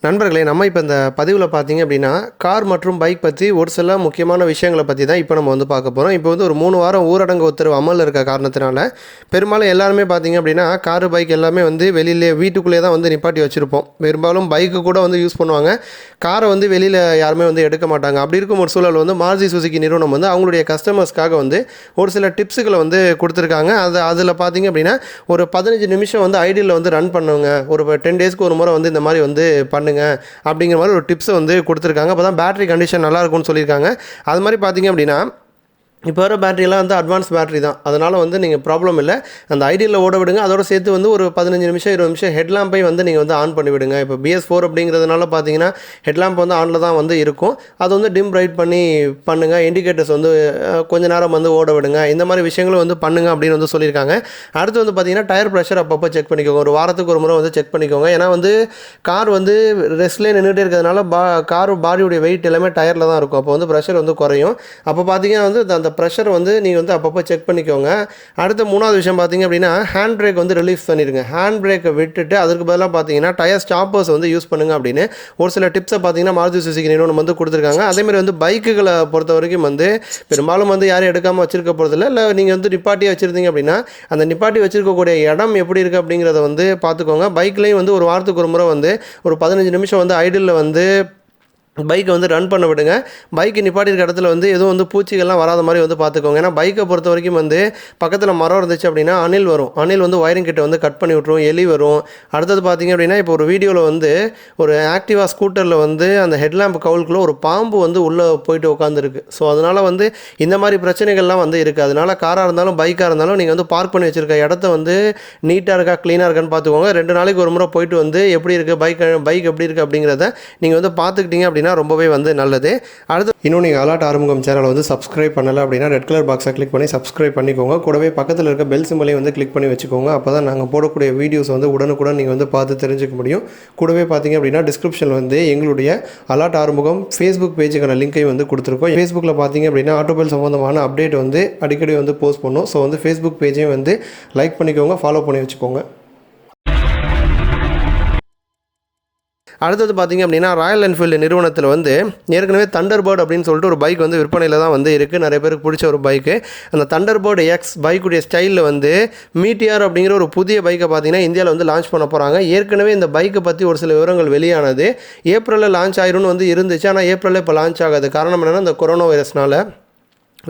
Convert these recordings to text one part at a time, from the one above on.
நண்பர்களே, நம்ம இப்போ இந்த பதிவில் பார்த்தீங்க அப்படின்னா, கார் மற்றும் பைக் பற்றி ஒரு சில முக்கியமான விஷயங்கள பற்றி தான் இப்போ நம்ம வந்து பார்க்க போகிறோம். இப்போ வந்து ஒரு 3 வாரம் ஊரடங்கு உத்தரவு அமல்ல இருக்க காரணத்தினால, பெரும்பாலும் எல்லாருமே பார்த்தீங்க அப்படின்னா, காரு, பைக் எல்லாமே வந்து வெளியிலே வீட்டுக்குள்ளேயே தான் வந்து நிப்பாட்டி வச்சுருப்போம். பெரும்பாலும் பைக்கு கூட வந்து யூஸ் பண்ணுவாங்க. காரை வந்து வெளியில் யாருமே வந்து எடுக்க மாட்டாங்க. அப்படி இருக்கும் ஒரு சூழல் வந்து மாருதி சுசுகி நிறுவனம் வந்து அவங்களுடைய கஸ்டமர்ஸ்க்காக வந்து ஒரு சில டிப்ஸுகளை வந்து கொடுத்துருக்காங்க. அதில் பார்த்தீங்க அப்படின்னா, ஒரு 15 நிமிஷம் வந்து ஐடியலில் வந்து ரன் பண்ணுங்க. ஒரு 10 டேஸ்க்கு ஒரு முறை வந்து இந்த மாதிரி வந்து பண்ணுங்க அப்படிங்கிற மாதிரி ஒரு டிப்ஸை வந்து கொடுத்துருக்காங்க. அப்போ தான் பேட்டரி கண்டிஷன் நல்லா இருக்கும்னு சொல்லியிருக்காங்க. அது மாதிரி பார்த்தீங்க அப்படின்னா, இப்போ வர பேட்டரியெல்லாம் வந்து அட்வான்ஸ் பேட்டரி தான். அதனால் வந்து நீங்கள் ப்ராப்ளம் இல்லை. அந்த ஐடியலில் ஓட விடுங்க. அதோட சேர்த்து வந்து ஒரு 15 நிமிஷம் 20 நிமிஷம் ஹெட்லாம்பை வந்து நீங்கள் வந்து ஆன் பண்ணி விடுங்க. இப்போ BS4 அப்படிங்கிறதுனால பார்த்தீங்கன்னா ஹெட்லாம்ப் வந்து ஆனில் தான் வந்து இருக்கும். அது வந்து டிம் ரைட் பண்ணி பண்ணுங்கள். இண்டிகேட்டர்ஸ் வந்து கொஞ்ச நேரம் வந்து ஓட விடுங்க. இந்த மாதிரி விஷயங்களும் வந்து பண்ணுங்கள் அப்படின்னு வந்து சொல்லியிருக்காங்க. அடுத்து வந்து பார்த்தீங்கன்னா டயர் ப்ரெஷர் அப்பப்போ செக் பண்ணிக்கோங்க. ஒரு வாரத்துக்கு ஒரு முறை வந்து செக் பண்ணிக்கோங்க. ஏன்னா வந்து கார் வந்து ரெஸ்ட்லேயே நின்றுட்டே இருக்கிறதுனால கார் பாடியுடைய வெயிட் எல்லாமே டயரில் தான் இருக்கும். அப்போ வந்து ப்ரெஷர் வந்து குறையும். அப்போ பார்த்தீங்கன்னா வந்து அந்த ப்ரெஷர் வந்து நீங்கள் வந்து அப்பப்போ செக் பண்ணிக்கோங்க. அடுத்த 3வது விஷயம் பார்த்தீங்க அப்படின்னா, ஹேண்ட் பிரேக் வந்து ரிலீஸ் பண்ணிடுங்க. ஹேண்ட் பிரேக்கை விட்டுட்டு அதற்கு பதிலாக பார்த்தீங்கன்னா டயர் ஸ்டாப்பர்ஸ் வந்து யூஸ் பண்ணுங்க அப்படின்னு ஒரு சில டிப்ஸை பார்த்தீங்கன்னா மாருதி சுசுகி நிறுவனம் வந்து கொடுத்துருக்காங்க. அதேமாதிரி வந்து பைக்குகளை பொறுத்த வரைக்கும் வந்து பெரும்பாலும் வந்து யாரும் எடுக்காமல் வச்சிருக்க போகிறதில்ல. இல்லை நீங்கள் வந்து நிப்பாட்டி வச்சுருந்தீங்க அப்படின்னா அந்த நிப்பாட்டி வச்சிருக்கக்கூடிய இடம் எப்படி இருக்குது அப்படிங்கிறத வந்து பார்த்துக்கோங்க. பைக்லேயும் வந்து ஒரு வாரத்துக்கு ஒரு முறை வந்து ஒரு 15 நிமிஷம் வந்து ஐடியலில் வந்து பைக்கை வந்து ரன் பண்ண விடுங்க. பைக்கு நிப்பாட்டி இருக்க இடத்துல வந்து எதுவும் வந்து பூச்சிகள்லாம் வராத மாதிரி வந்து பார்த்துக்கோங்க. ஏன்னா பைக்கை பொறுத்த வரைக்கும் வந்து பக்கத்தில் மரம் இருந்துச்சு அப்படின்னா அணில் வரும். அணில் வந்து ஒயரிங் கிட்ட வந்து கட் பண்ணி விட்ரும், எலி வரும். அடுத்தது பார்த்தீங்க அப்படின்னா, இப்போ ஒரு வீடியோவில் வந்து ஒரு ஆக்டிவா ஸ்கூட்டரில் வந்து அந்த ஹெட்லாம்ப் கவுலுக்குள்ளே ஒரு பாம்பு வந்து உள்ளே போயிட்டு உட்காந்துருக்கு. ஸோ அதனால் வந்து இந்த மாதிரி பிரச்சனைகள்லாம் வந்து இருக்குது. அதனால் காராக இருந்தாலும் பைக்காக இருந்தாலும் நீங்கள் வந்து பார்க் பண்ணி வச்சுருக்க இடத்த வந்து நீட்டாக இருக்கா க்ளீனாக இருக்கான்னு பார்த்துக்கோங்க. 2 நாளைக்கு ஒரு முறை போயிட்டு வந்து எப்படி இருக்குது பைக் எப்படி இருக்குது அப்படிங்கிறத நீங்கள் வந்து பார்த்துக்கிட்டீங்க அப்படின்னா ரொம்பவே வந்து நல்லது. அடுத்து இன்னும் நீங்கள் அலர்ட் ஆறுமுகம் சேனலை வந்து சப்ஸ்கிரைப் பண்ணலை அப்படின்னா ரெட் கலர் பாக்ஸை கிளிக் பண்ணி சப்ஸ்கிரைப் பண்ணிக்கோங்க. கூடவே பக்கத்தில் இருக்க பெல் சிம்பலையும் வந்து கிளிக் பண்ணி வச்சுக்கோங்க. அப்போ தான் நாங்கள் போடக்கூடிய வீடியோஸ் வந்து உடனுக்குடன் நீங்கள் வந்து பார்த்து தெரிஞ்சுக்க முடியும். கூடவே பார்த்தீங்க அப்படின்னா டிஸ்கிரிப்ஷனில் வந்து எங்களுடைய அலர்ட் ஆறுமுகம் ஃபேஸ்புக் பேஜுக்கான லிங்கையும் வந்து கொடுத்துருக்கோம். ஃபேஸ்புக்கில் பார்த்தீங்க அப்படின்னா ஆட்டோமொபைல் சம்மந்தமான அப்டேட் வந்து அடிக்கடி வந்து போஸ்ட் பண்ணோம். ஸோ வந்து ஃபேஸ்புக் பேஜையும் வந்து லைக் பண்ணிக்கோங்க, ஃபாலோ பண்ணி வச்சுக்கோங்க. அடுத்தது பார்த்திங்க அப்படின்னா, ராயல் என்ஃபீல்டு நிறுவனத்தில் வந்து ஏற்கனவே தண்டர்பர்ட் அப்படின்னு சொல்லிட்டு ஒரு பைக் வந்து விற்பனையில் தான் வந்து இருக்குது. நிறைய பேருக்கு பிடிச்ச ஒரு பைக்கு. அந்த தண்டர்பர்ட் எக்ஸ் பைக்குடைய ஸ்டைலில் வந்து மீட்டியார் அப்படிங்கிற ஒரு புதிய பைக்கை பார்த்திங்கன்னா இந்தியாவில் வந்து லான்ச் பண்ண போகிறாங்க. ஏற்கனவே இந்த பைக்கை பற்றி ஒரு சில விவரங்கள் வெளியானது. ஏப்ரலில் லான்ச் ஆயிரும்னு வந்து இருந்துச்சு. ஆனால் ஏப்ரலில் இப்போ லான்ச் ஆகாது. காரணம் என்னென்னா, இந்த கொரோனா வைரஸ்னால்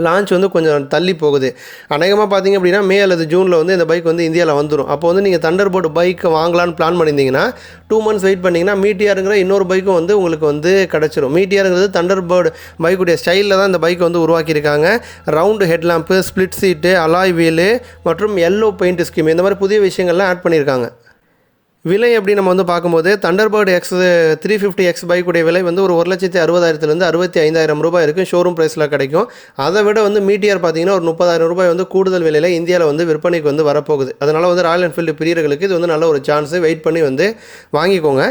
லான்ச் வந்து கொஞ்சம் தள்ளி போகுது. அநேகமாக பார்த்தீங்க அப்படின்னா மே அல்லது ஜூனில் வந்து இந்த பைக் வந்து இந்தியாவில் வந்துடும். அப்போ வந்து நீங்கள் தண்டர்பர்ட் பைக் வாங்கலான்னு பிளான் பண்ணியிருந்தீங்கன்னா 2 months வெயிட் பண்ணிங்கன்னா மீட்டியாருங்கிற இன்னொரு பைக்கும் வந்து உங்களுக்கு வந்து கிடச்சிரும். மீட்டியாருங்கிறது தண்டர்பர்ட் பைக்குடைய ஸ்டைலில் தான் இந்த பைக் வந்து உருவாக்கியிருக்காங்க. ரவுண்டு ஹெட்லாம்ப்பு, ஸ்ப்ளிட் சீட்டு, அலாய் வீலு மற்றும் எல்லோ பெயிண்ட் ஸ்கீம், இந்த மாதிரி புதிய விஷயங்கள்லாம் ஆட் பண்ணியிருக்காங்க. விலை எப்படி நம்ம வந்து பார்க்கும்போது தண்டர்பர்ட் எக்ஸ் 350X பைக்குடைய விலை வந்து ஒரு 1,60,000 65,000 ரூபாய் இருக்குது. ஷோரூம் ப்ரைஸில் கிடைக்கும். அதை விட வந்து மீட்டியார் பார்த்தீங்கன்னா ஒரு 30,000 ரூபாய் வந்து கூடுதல் விலையில் இந்தியாவில் வந்து விற்பனைக்கு வந்து வரப்போகுது. அதனால் வந்து ராயல் என்ஃபீல்டு பிரியர்களுக்கு இது வந்து நல்ல ஒரு சான்ஸு. வெயிட் பண்ணி வந்து வாங்கிக்கோங்க.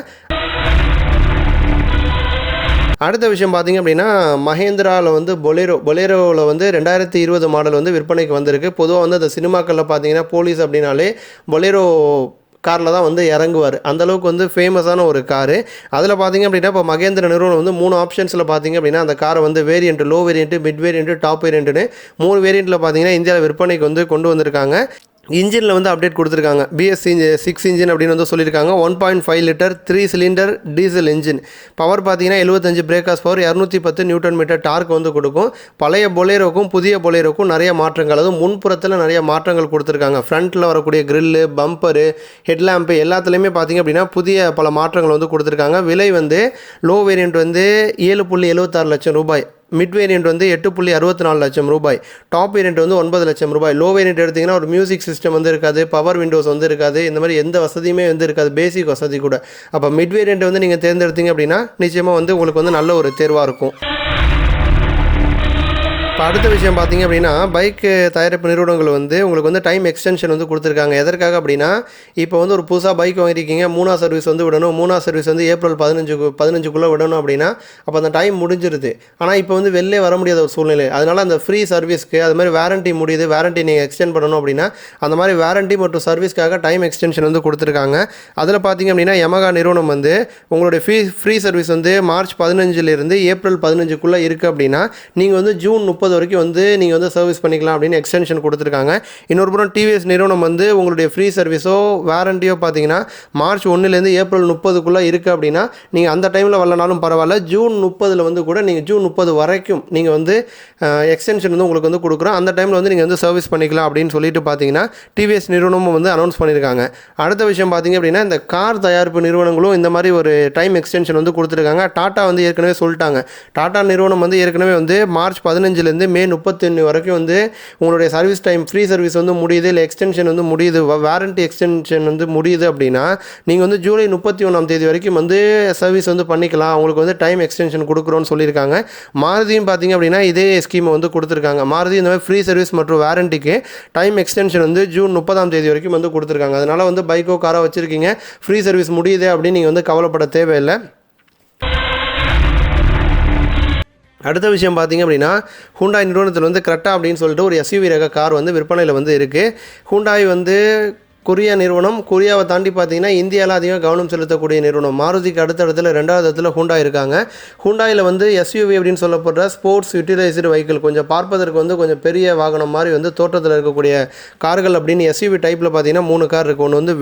அடுத்த விஷயம் பார்த்திங்க அப்படின்னா, மஹேந்திராவில் வந்து பொலேரோவில் வந்து 2020 மாடல் வந்து விற்பனைக்கு வந்திருக்கு. பொதுவாக வந்து அந்த சினிமாக்களில் பார்த்தீங்கன்னா போலீஸ் அப்படின்னாலே பொலேரோ காரில் தான் வந்து இறங்குவார். அந்தளவுக்கு வந்து ஃபேமஸான ஒரு காரு. அதில் பார்த்திங்க அப்படின்னா இப்போ மகேந்திர நிறுவனம் வந்து 3 ஆப்ஷன்ஸில் பார்த்திங்க அப்படின்னா அந்த காரை வந்து variant, low variant, mid variant, top வேரியண்ட்டுன்னு 3 வேரியண்ட்டில் பார்த்திங்கன்னா இந்தியாவில் விற்பனைக்கு வந்து கொண்டு வந்திருக்காங்க. இன்ஜினில் வந்து அப்டேட் கொடுத்துருக்காங்க. BS6 இன்ஜின் அப்படின்னு வந்து சொல்லியிருக்காங்க. 1.5 litre 3 cylinder diesel engine. Power பார்த்தீங்கன்னா 75 brake power, 210 newton metre torque வந்து கொடுக்கும். பழைய பொலேரோக்கும் புதிய பொலேரோக்கும் நிறைய மாற்றங்கள், அதுவும் முன்புறத்தில் நிறைய மாற்றங்கள் கொடுத்துருக்காங்க. ஃப்ரண்ட்டில் வரக்கூடிய கிரில்லு, பம்பரு, ஹெட்லாம்ப்பு எல்லாத்துலேயுமே பார்த்திங்க அப்படின்னா புதிய பல மாற்றங்கள் வந்து கொடுத்துருக்காங்க. விலை வந்து லோ வேரியண்ட் வந்து 7.76 லட்சம் ரூபாய், மிட் வேரியண்ட் வந்து 8.64 லட்சம் ரூபாய், டாப் வேரியண்ட் வந்து 9 லட்சம் ரூபாய். லோ வேரியண்ட் எடுத்திங்கன்னா ஒரு மியூசிக் சிஸ்டம் வந்து இருக்காது, பவர் விண்டோஸ் வந்து இருக்காது, இந்த மாதிரி எந்த வசதியுமே வந்து இருக்காது, பேசிக் வசதி கூட. அப்போ மிட் வேரியண்ட் வந்து நீங்கள் தேர்ந்தெடுத்தீங்க அப்படின்னா நிச்சயமாக வந்து உங்களுக்கு வந்து நல்ல ஒரு தேர்வாக இருக்கும். இப்போ அடுத்த விஷயம் பார்த்தீங்க அப்படின்னா, பைக் தயாரிப்பு நிறுவனங்கள் வந்து உங்களுக்கு வந்து டைம் எக்ஸ்டென்ஷன் வந்து குடுத்துருக்காங்க. எதற்காக அப்படின்னா, இப்போ வந்து ஒரு புதுசா பைக் வாங்கியிருக்கீங்க. 3வது சர்வீஸ் வந்து விடணும். 3வது சர்வீஸ் வந்து ஏப்ரல் 15க்குள்ள விடணும் அப்படின்னா, அப்போ அந்த டைம் முடிஞ்சிருது. ஆனா இப்போ வந்து வெளிலே வர முடியாத ஒரு சூழ்நிலை. அதனால அந்த ஃப்ரீ சர்வீஸ்க்கு அது மாதிரி வாரண்டி முடியுது. வாரண்டி நீங்கள் எக்ஸ்டெண்ட் பண்ணணும் அப்படின்னா, அந்த மாதிரி வாரண்டி மற்றும் சர்வீஸ்க்காக டைம் எக்ஸ்டென்ஷன் வந்து குடுத்துருக்காங்க. அதில பார்த்தீங்க அப்படின்னா, Yamaha நிறுவனம் வந்து உங்களுடைய ஃப்ரீ சர்வீஸ் வந்து மார்ச் 15லிருந்து ஏப்ரல் 15க்குள்ள இருக்கு அப்படின்னா, நீங்க வந்து ஜூன் 30 வரைக்கும் வந்து நீங்கள் வந்து சர்வீஸ் பண்ணிக்கலாம் அப்படின்னு எக்ஸ்டென்ஷன் கொடுத்துருக்காங்க. இன்னொரு புறம் டிவிஎஸ் நிறுவனம் வந்து உங்களுடைய ஃப்ரீ சர்வீஸோ வாரண்டியோ பார்த்தீங்கன்னா மார்ச் 1லேருந்து ஏப்ரல் 30க்குள்ளே இருக்குது அப்படின்னா நீங்கள் அந்த டைமில் வரலனாலும் பரவாயில்ல, ஜூன் 30 வந்து கூட நீங்கள் ஜூன் 30 வரைக்கும் நீங்கள் வந்து எக்ஸ்டென்ஷன் வந்து உங்களுக்கு வந்து கொடுக்குறோம். அந்த டைமில் வந்து நீங்கள் வந்து சர்வீஸ் பண்ணிக்கலாம் அப்படின்னு சொல்லிட்டு பார்த்தீங்கன்னா டிவிஎஸ் நிறுவனமும் வந்து அனௌன்ஸ் பண்ணியிருக்காங்க. அடுத்த விஷயம் பார்த்தீங்க அப்படின்னா, இந்த கார் தயாரிப்பு நிறுவனங்களும் இந்த மாதிரி ஒரு டைம் எக்ஸ்டென்ஷன் வந்து கொடுத்துருக்காங்க. டாட்டா வந்து ஏற்கனவே சொல்லிட்டாங்க. டாட்டா நிறுவனம் வந்து ஏற்கனவே வந்து மார்ச் 15லேருந்து மே 31 வரைக்கும் வந்து உங்களுடைய சர்வீஸ் டைம் ஃப்ரீ சர்வீஸ் வந்து முடியுது, இல்லை எக்ஸ்டென்ஷன் வந்து முடியுது, வாரண்டி எக்ஸ்டென்ஷன் வந்து முடியுது அப்படின்னா நீங்கள் வந்து ஜூலை 31ஆம் தேதி வரைக்கும் வந்து சர்வீஸ் வந்து பண்ணிக்கலாம், உங்களுக்கு வந்து டைம் எக்ஸ்டென்ஷன் கொடுக்குறோன்னு சொல்லியிருக்காங்க. மாருதியும் பார்த்தீங்க அப்படின்னா இதே ஸ்கீமை வந்து கொடுத்துருக்காங்க. மாருதி இந்த மாதிரி ஃப்ரீ சர்வீஸ் மற்றும் வாரண்டிக்கு டைம் எக்ஸ்டென்ஷன் வந்து ஜூன் 30ஆம் தேதி வரைக்கும் வந்து கொடுத்துருக்காங்க. அதனால் வந்து பைக்கோ காரோ வச்சுருக்கீங்க, ஃப்ரீ சர்வீஸ் முடியுது அப்படின்னு நீங்கள் வந்து கவலைப்பட தேவையில்லை. அடுத்த விஷயம் பார்த்தீங்க அப்படின்னா, ஹூண்டாய் நிறுவனத்தில் வந்து கிரெட்டா அப்படின்னு சொல்லிட்டு ஒரு எஸ்யூவி ரக கார் வந்து விற்பனையில் வந்து இருக்குது. ஹூண்டாய் வந்து கொரியா நிறுவனம். கொரியாவை தாண்டி பார்த்தீங்கன்னா இந்தியாவில் அதிகம் கவனம் செலுத்தக்கூடிய நிறுவனம். மாருதிக்கு அடுத்த இடத்துல 2வது இடத்துல ஹூண்டாய் இருக்காங்க. ஹூண்டாயில் வந்து எஸ்யூவி அப்படின்னு சொல்லப்படுற ஸ்போர்ட்ஸ் யூட்டிலைஸ்டு வெஹிக்கிள், கொஞ்சம் பார்ப்பதற்கு வந்து கொஞ்சம் பெரிய வாகனம் மாதிரி வந்து தோற்றத்தில் இருக்கக்கூடிய கார்கள் அப்படின்னு எஸ்யூவி டைப்பில் பார்த்தீங்கன்னா 3 கார் இருக்குது. ஒன்று வந்து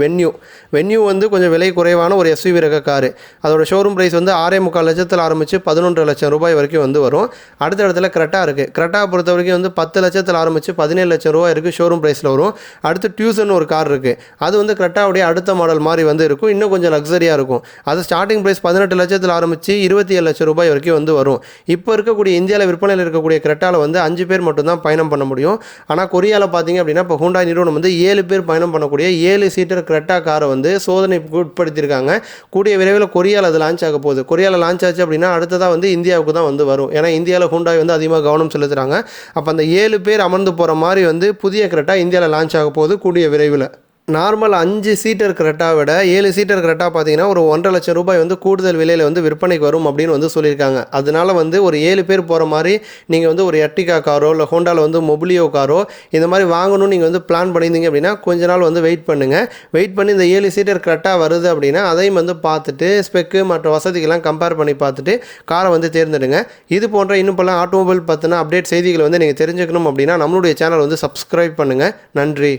வென்யூ வந்து கொஞ்சம் விலை குறைவான ஒரு எஸ்யூவி ரக காரு. அதோட ஷோரூம் ப்ரைஸ் வந்து 6.25 லட்சத்தில் ஆரம்பித்து 11 லட்சம் ரூபாய் வரைக்கும் வந்து வரும். அடுத்த இடத்துல கிரெட்டா இருக்குது. கிரெட்டா பொறுத்த வரைக்கும் வந்து 10 லட்சத்தில் ஆரம்பித்து 17 லட்சம் ரூபாய் இருக்குது ஷோரூம் ப்ரைஸில் வரும். அடுத்து டியூசன் ஒரு கார் இருக்குது. அது வந்து கிரெட்டாவுடைய அடுத்த மாடல் மாதிரி வந்து இருக்கும், இன்னும் கொஞ்சம் லக்ஸரியாக இருக்கும். அது ஸ்டார்டிங் ப்ரைஸ் 18 லட்சத்தில் ஆரம்பித்து 27 லட்சம் ரூபாய் வரைக்கும் வந்து வரும். இப்போ இருக்கக்கூடிய இந்தியாவில் விற்பனையில் இருக்கக்கூடிய கிரெட்டாவில் வந்து 5 பேர் மட்டும்தான் பயணம் பண்ண முடியும். ஆனால் கொரியாவில் பார்த்தீங்க அப்படின்னா இப்போ ஹூண்டாய் நிறுவனம் வந்து 7 பேர் பயணம் பண்ணக்கூடிய 7 சீட்டர் கிரெட்டா காரை வந்து சோதனைக்கு உட்படுத்தியிருக்காங்க. கூடிய விரைவில் கொரியாவில் அது லான்ச் ஆக போகுது. கொரியாவில் லான்ச் ஆச்சு அப்படின்னா அடுத்ததாக வந்து இந்தியாவுக்கு தான் வந்து வரும். ஏன்னா இந்தியாவில் ஹூண்டாய் வந்து அதிகமாக கவனம் செலுத்துகிறாங்க. அப்போ அந்த 7 பேர் அமர்ந்து போகிற மாதிரி வந்து புதிய கிரெட்டா இந்தியாவில் லான்ச் ஆக போகுது கூடிய விரைவில். நார்மல் 5 சீட்டர் கிரெட்டா விட 7 சீட்டர் கிரெட்டா பார்த்தீங்கன்னா ஒரு 1.5 லட்சம் ரூபாய் வந்து கூடுதல் விலையில் வந்து விற்பனைக்கு வரும் அப்படின்னு வந்து சொல்லியிருக்காங்க. அதனால வந்து ஒரு 7 பேர் போகிற மாதிரி நீங்கள் வந்து ஒரு எர்டிகா காரோ இல்லை ஹோண்டாவில் வந்து மொபிலியோ காரோ இந்த மாதிரி வாங்கணும்னு நீங்கள் வந்து பிளான் பண்ணியிருந்தீங்க அப்படின்னா கொஞ்ச நாள் வந்து வெயிட் பண்ணுங்கள். வெயிட் பண்ணி இந்த 7 சீட்டர் கிரெட்டா வருது அப்படின்னா அதையும் வந்து பார்த்துட்டு ஸ்பெக்கு மற்ற வசதிகள்லாம் கம்பேர் பண்ணி பார்த்துட்டு காரை வந்து தேர்ந்தெடுங்க. இது போன்ற இன்னும் பல ஆட்டோமொபைல் பற்றின அப்டேட் செய்திகளை வந்து நீங்கள் தெரிஞ்சுக்கணும் அப்படின்னா நம்மளுடைய சேனல் வந்து சப்ஸ்கிரைப் பண்ணுங்கள். நன்றி.